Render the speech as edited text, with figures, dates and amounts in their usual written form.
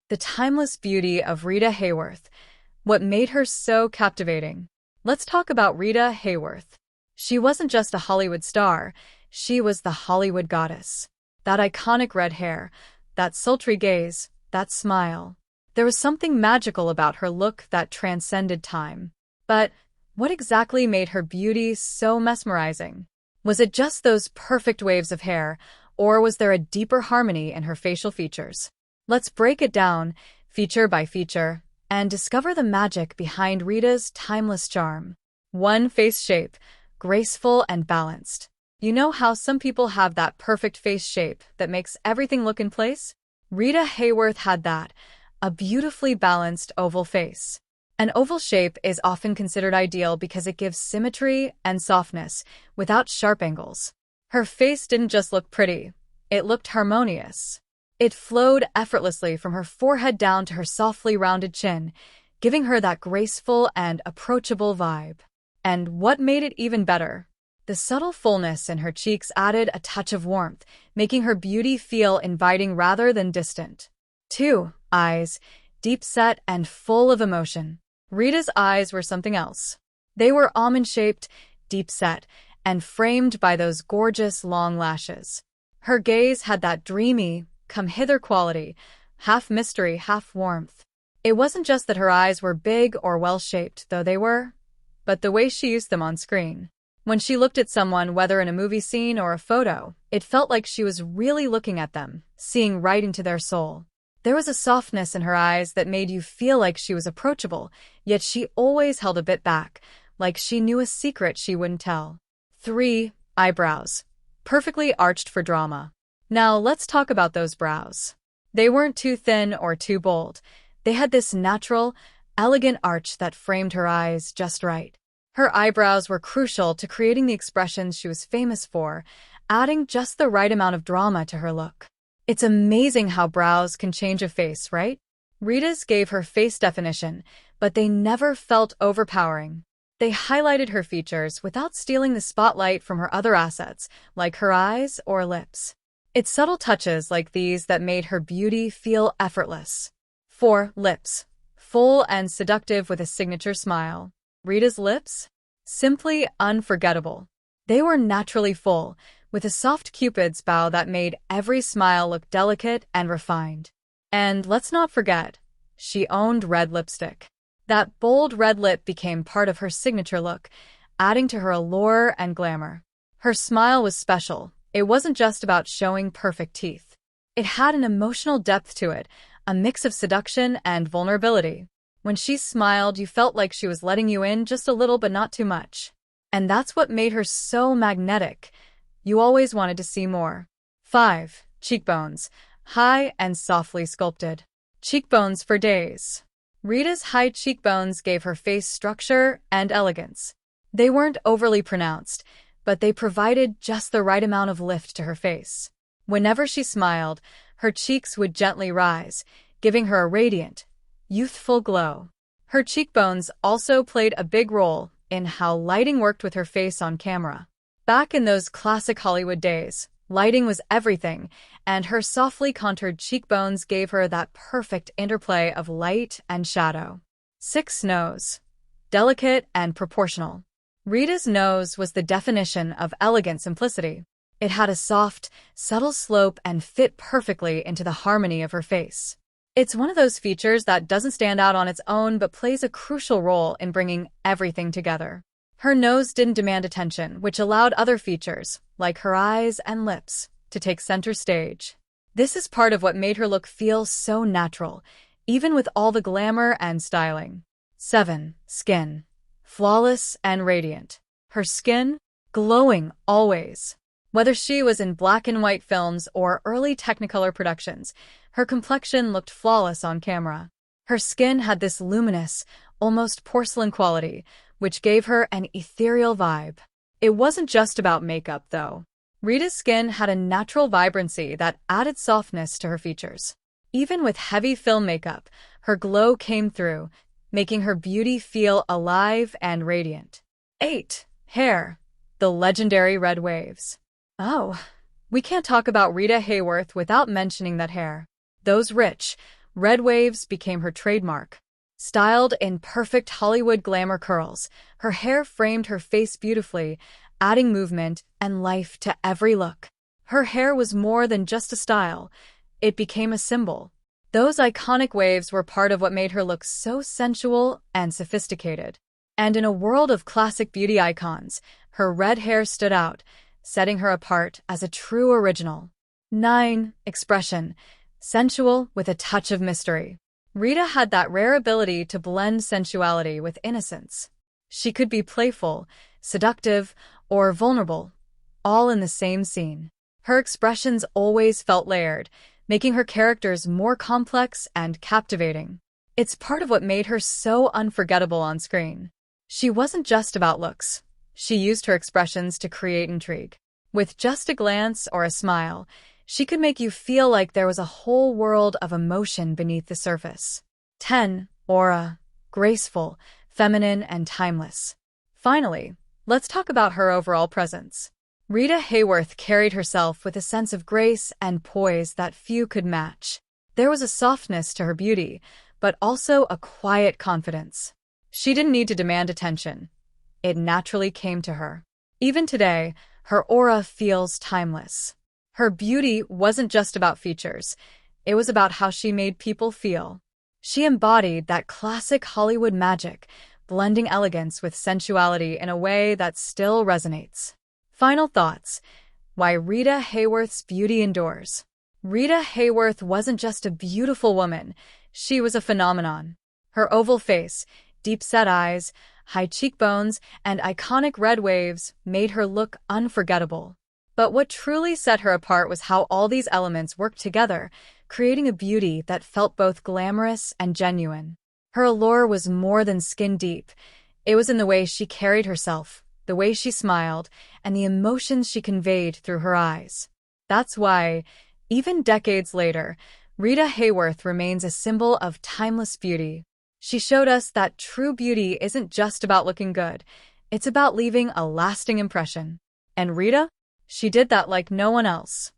The timeless beauty of Rita Hayworth. What made her so captivating? Let's talk about Rita Hayworth. She wasn't just a Hollywood star, she was the Hollywood goddess. That iconic red hair, that sultry gaze, that smile. There was something magical about her look that transcended time. But what exactly made her beauty so mesmerizing? Was it just those perfect waves of hair, or was there a deeper harmony in her facial features? Let's break it down, feature by feature, and discover the magic behind Rita's timeless charm. 1. Face shape, graceful and balanced. You know how some people have that perfect face shape that makes everything look in place? Rita Hayworth had that, a beautifully balanced oval face. An oval shape is often considered ideal because it gives symmetry and softness without sharp angles. Her face didn't just look pretty, it looked harmonious. It flowed effortlessly from her forehead down to her softly rounded chin, giving her that graceful and approachable vibe. And what made it even better? The subtle fullness in her cheeks added a touch of warmth, making her beauty feel inviting rather than distant. 2. Eyes, deep set and full of emotion. Rita's eyes were something else. They were almond-shaped, deep set, and framed by those gorgeous long lashes. Her gaze had that dreamy, come-hither quality, half mystery, half warmth. It wasn't just that her eyes were big or well-shaped, though they were, but the way she used them on screen. When she looked at someone, whether in a movie scene or a photo, it felt like she was really looking at them, seeing right into their soul. There was a softness in her eyes that made you feel like she was approachable, yet she always held a bit back, like she knew a secret she wouldn't tell. 3. Eyebrows. Perfectly arched for drama. Now let's talk about those brows. They weren't too thin or too bold. They had this natural, elegant arch that framed her eyes just right. Her eyebrows were crucial to creating the expressions she was famous for, adding just the right amount of drama to her look. It's amazing how brows can change a face, right? Rita's gave her face definition, but they never felt overpowering. They highlighted her features without stealing the spotlight from her other assets, like her eyes or lips. It's subtle touches like these that made her beauty feel effortless. 4. Lips. Full and seductive with a signature smile. Rita's lips? Simply unforgettable. They were naturally full, with a soft cupid's bow that made every smile look delicate and refined. And let's not forget, she owned red lipstick. That bold red lip became part of her signature look, adding to her allure and glamour. Her smile was special. It wasn't just about showing perfect teeth. It had an emotional depth to it, a mix of seduction and vulnerability. When she smiled, you felt like she was letting you in just a little but not too much. And that's what made her so magnetic. You always wanted to see more. 5. Cheekbones. High and softly sculpted. Cheekbones for days. Rita's high cheekbones gave her face structure and elegance. They weren't overly pronounced, but they provided just the right amount of lift to her face. Whenever she smiled, her cheeks would gently rise, giving her a radiant, youthful glow. Her cheekbones also played a big role in how lighting worked with her face on camera. Back in those classic Hollywood days, lighting was everything, and her softly contoured cheekbones gave her that perfect interplay of light and shadow. 6. Nose. Delicate and proportional. Rita's nose was the definition of elegant simplicity. It had a soft, subtle slope and fit perfectly into the harmony of her face. It's one of those features that doesn't stand out on its own but plays a crucial role in bringing everything together. Her nose didn't demand attention, which allowed other features, like her eyes and lips, to take center stage. This is part of what made her look feel so natural, even with all the glamour and styling. 7. Skin. Flawless and radiant. Her skin? Glowing always. Whether she was in black and white films or early Technicolor productions, her complexion looked flawless on camera. Her skin had this luminous, almost porcelain quality, which gave her an ethereal vibe. It wasn't just about makeup, though. Rita's skin had a natural vibrancy that added softness to her features. Even with heavy film makeup, her glow came through, making her beauty feel alive and radiant. 8. Hair. The legendary red waves. Oh, we can't talk about Rita Hayworth without mentioning that hair. Those rich, Red waves became her trademark. Styled in perfect Hollywood glamour curls, her hair framed her face beautifully, adding movement and life to every look. Her hair was more than just a style. It became a symbol. Those iconic waves were part of what made her look so sensual and sophisticated. And in a world of classic beauty icons, her red hair stood out, setting her apart as a true original. 9. Expression. Sensual with a touch of mystery. Rita had that rare ability to blend sensuality with innocence. She could be playful, seductive, or vulnerable, all in the same scene. Her expressions always felt layered, making her characters more complex and captivating. It's part of what made her so unforgettable on screen. She wasn't just about looks. She used her expressions to create intrigue. With just a glance or a smile, she could make you feel like there was a whole world of emotion beneath the surface. 10. Aura. Graceful, feminine, and timeless. Finally, let's talk about her overall presence. Rita Hayworth carried herself with a sense of grace and poise that few could match. There was a softness to her beauty, but also a quiet confidence. She didn't need to demand attention. It naturally came to her. Even today, her aura feels timeless. Her beauty wasn't just about features. It was about how she made people feel. She embodied that classic Hollywood magic, blending elegance with sensuality in a way that still resonates. Final thoughts. Why Rita Hayworth's beauty endures. Rita Hayworth wasn't just a beautiful woman. She was a phenomenon. Her oval face, deep-set eyes, high cheekbones, and iconic red waves made her look unforgettable. But what truly set her apart was how all these elements worked together, creating a beauty that felt both glamorous and genuine. Her allure was more than skin-deep. It was in the way she carried herself, the way she smiled, and the emotions she conveyed through her eyes. That's why, even decades later, Rita Hayworth remains a symbol of timeless beauty. She showed us that true beauty isn't just about looking good. It's about leaving a lasting impression. And Rita? She did that like no one else.